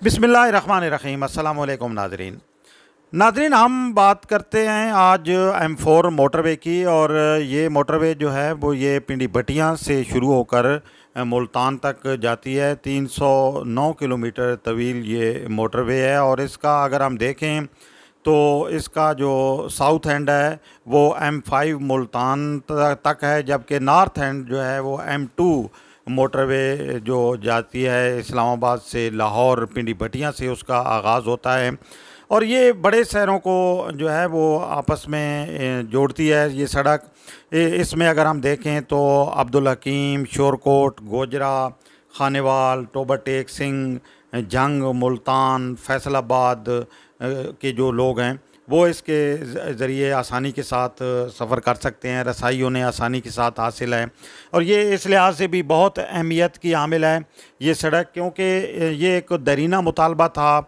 बिस्मिल्लाहिर्रहमानिर्रहीम। अस्सलाम वालेकुम नाजरीन, हम बात करते हैं आज M4 मोटरवे की। और ये मोटरवे जो है वो ये पिंडी भटियां से शुरू होकर मुल्तान तक जाती है। 309 किलोमीटर तवील ये मोटरवे है। और इसका अगर हम देखें तो इसका जो साउथ एंड है वो M5 मुल्तान तक है, जबकि नॉर्थ एंड जो है वो M2 मोटरवे जो जाती है इस्लामाबाद से लाहौर पिंडी भटियां से, उसका आगाज़ होता है। और ये बड़े शहरों को जो है वो आपस में जोड़ती है ये सड़क। इसमें अगर हम देखें तो अब्दुल हकीम, शोरकोट, गोजरा, खानेवाल, टोबर टेक सिंह, जंग, मुल्तान, फैसलाबाद के जो लोग हैं वो इसके ज़रिए आसानी के साथ सफ़र कर सकते हैं। रसाई उन्हें आसानी के साथ हासिल है। और ये इस लिहाज से भी बहुत अहमियत की हामिल है ये सड़क, क्योंकि ये एक दरीना मुतालबा था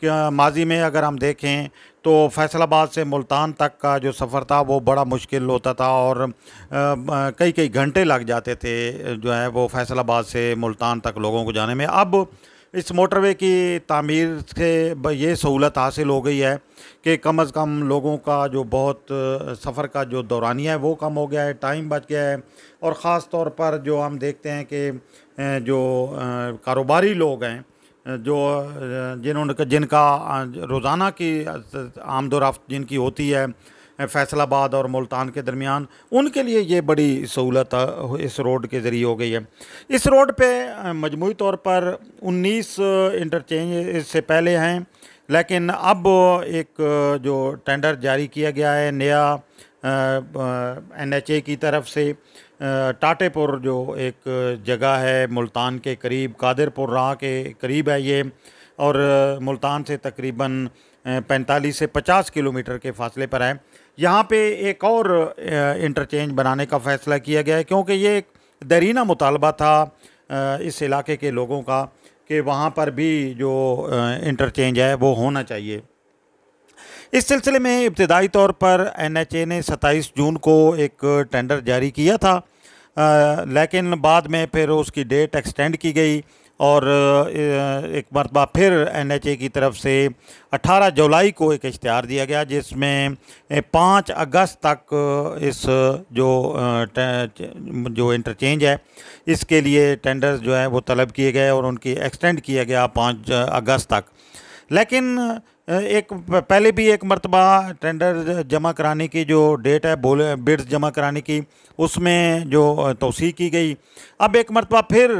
कि माजी में अगर हम देखें तो फैसलाबाद से मुल्तान तक का जो सफ़र था वो बड़ा मुश्किल होता था और कई कई घंटे लग जाते थे जो है वो फैसलाबाद से मुल्तान तक लोगों को जाने में। अब इस मोटरवे की तामीर से ये सहूलत हासिल हो गई है कि कम अज़ कम लोगों का जो बहुत सफ़र का जो दौरानिया है वो कम हो गया है, टाइम बच गया है। और ख़ास तौर पर जो हम देखते हैं कि जो कारोबारी लोग हैं, जो जिनका रोज़ाना की आमदोरफ़्त जिनकी होती है फैसलाबाद और मुल्तान के दरमियान, उनके लिए ये बड़ी सहूलत इस रोड के ज़रिए हो गई है। इस रोड पे मजमूई तौर पर 19 इंटरचेंज इससे पहले हैं, लेकिन अब एक जो टेंडर जारी किया गया है नया NHA की तरफ से, टाटेपुर जो एक जगह है मुल्तान के करीब, कादिरपुर राह के करीब है ये, और मुल्तान से तकरीबन 45 से 50 किलोमीटर के फासले पर है। यहाँ पे एक और इंटरचेंज बनाने का फ़ैसला किया गया है, क्योंकि ये एक दरीना मुतालबा था इस इलाके के लोगों का कि वहाँ पर भी जो इंटरचेंज है वो होना चाहिए। इस सिलसिले में इब्तदाई तौर पर NHA ने 27 जून को एक टेंडर जारी किया था, लेकिन बाद में फिर उसकी डेट एक्सटेंड की गई और एक मरतबा फिर NHA की तरफ से 18 जुलाई को एक इश्तिहार दिया गया, जिसमें 5 अगस्त तक इस जो इंटरचेंज है इसके लिए टेंडर जो है वो तलब किए गए और उनकी एक्सटेंड किया गया 5 अगस्त तक। लेकिन एक पहले भी एक मरतबा टेंडर जमा कराने की जो डेट है बिड्स जमा कराने की, उसमें जो तौसीक़ की गई। अब एक मरतबा फिर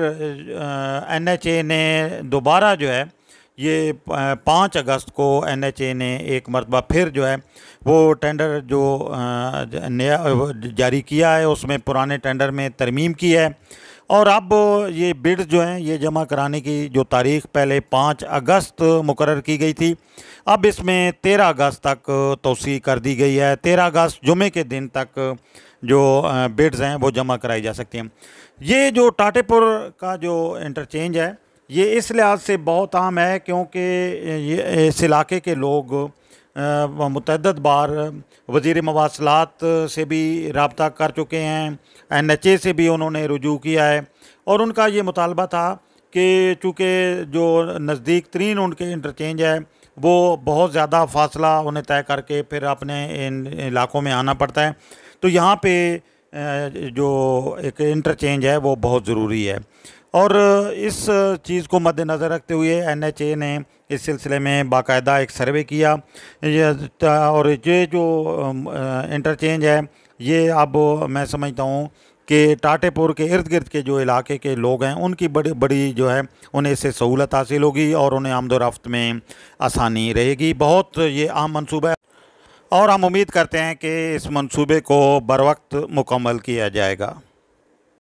NHA ने दोबारा जो है ये 5 अगस्त को NHA ने एक मरतबा फिर जो है वो टेंडर जो नया जारी किया है उसमें पुराने टेंडर में तरमीम की है। और अब ये बिड्स जो हैं ये जमा कराने की जो तारीख़ पहले 5 अगस्त मुकर्रर की गई थी, अब इसमें 13 अगस्त तक तौसीक़ कर दी गई है। 13 अगस्त जुमे के दिन तक जो बिड्स हैं वो जमा कराई जा सकती हैं। ये जो टाटेपुर का जो इंटरचेंज है ये इस लिहाज से बहुत अहम है क्योंकि ये इस इलाके के लोग मुतअद्दिद बार वज़ीर मवासलात से भी रब्ता कर चुके हैं, NHA से भी उन्होंने रुजू किया है और उनका ये मुतालबा था कि चूँकि जो नज़दीक तरीन उनके इंटरचेंज है वो बहुत ज़्यादा फ़ासला उन्हें तय करके फिर अपने इन इलाकों में आना पड़ता है, तो यहाँ पे जो एक इंटरचेंज है वो बहुत ज़रूरी है। और इस चीज़ को मद्देनज़र रखते हुए NHA ने इस सिलसिले में बाकायदा एक सर्वे किया और ये जो इंटरचेंज है ये अब मैं समझता हूँ कि टाटेपुर के इर्द गिर्द के जो इलाके के लोग हैं उनकी बड़ी बड़ी जो है उन्हें इससे सहूलत हासिल होगी और उन्हें आमदोरफ़्त में आसानी रहेगी। बहुत ये अहम मंसूबा है और हम उम्मीद करते हैं कि इस मंसूबे को बरवक्त मुकम्मल किया जाएगा।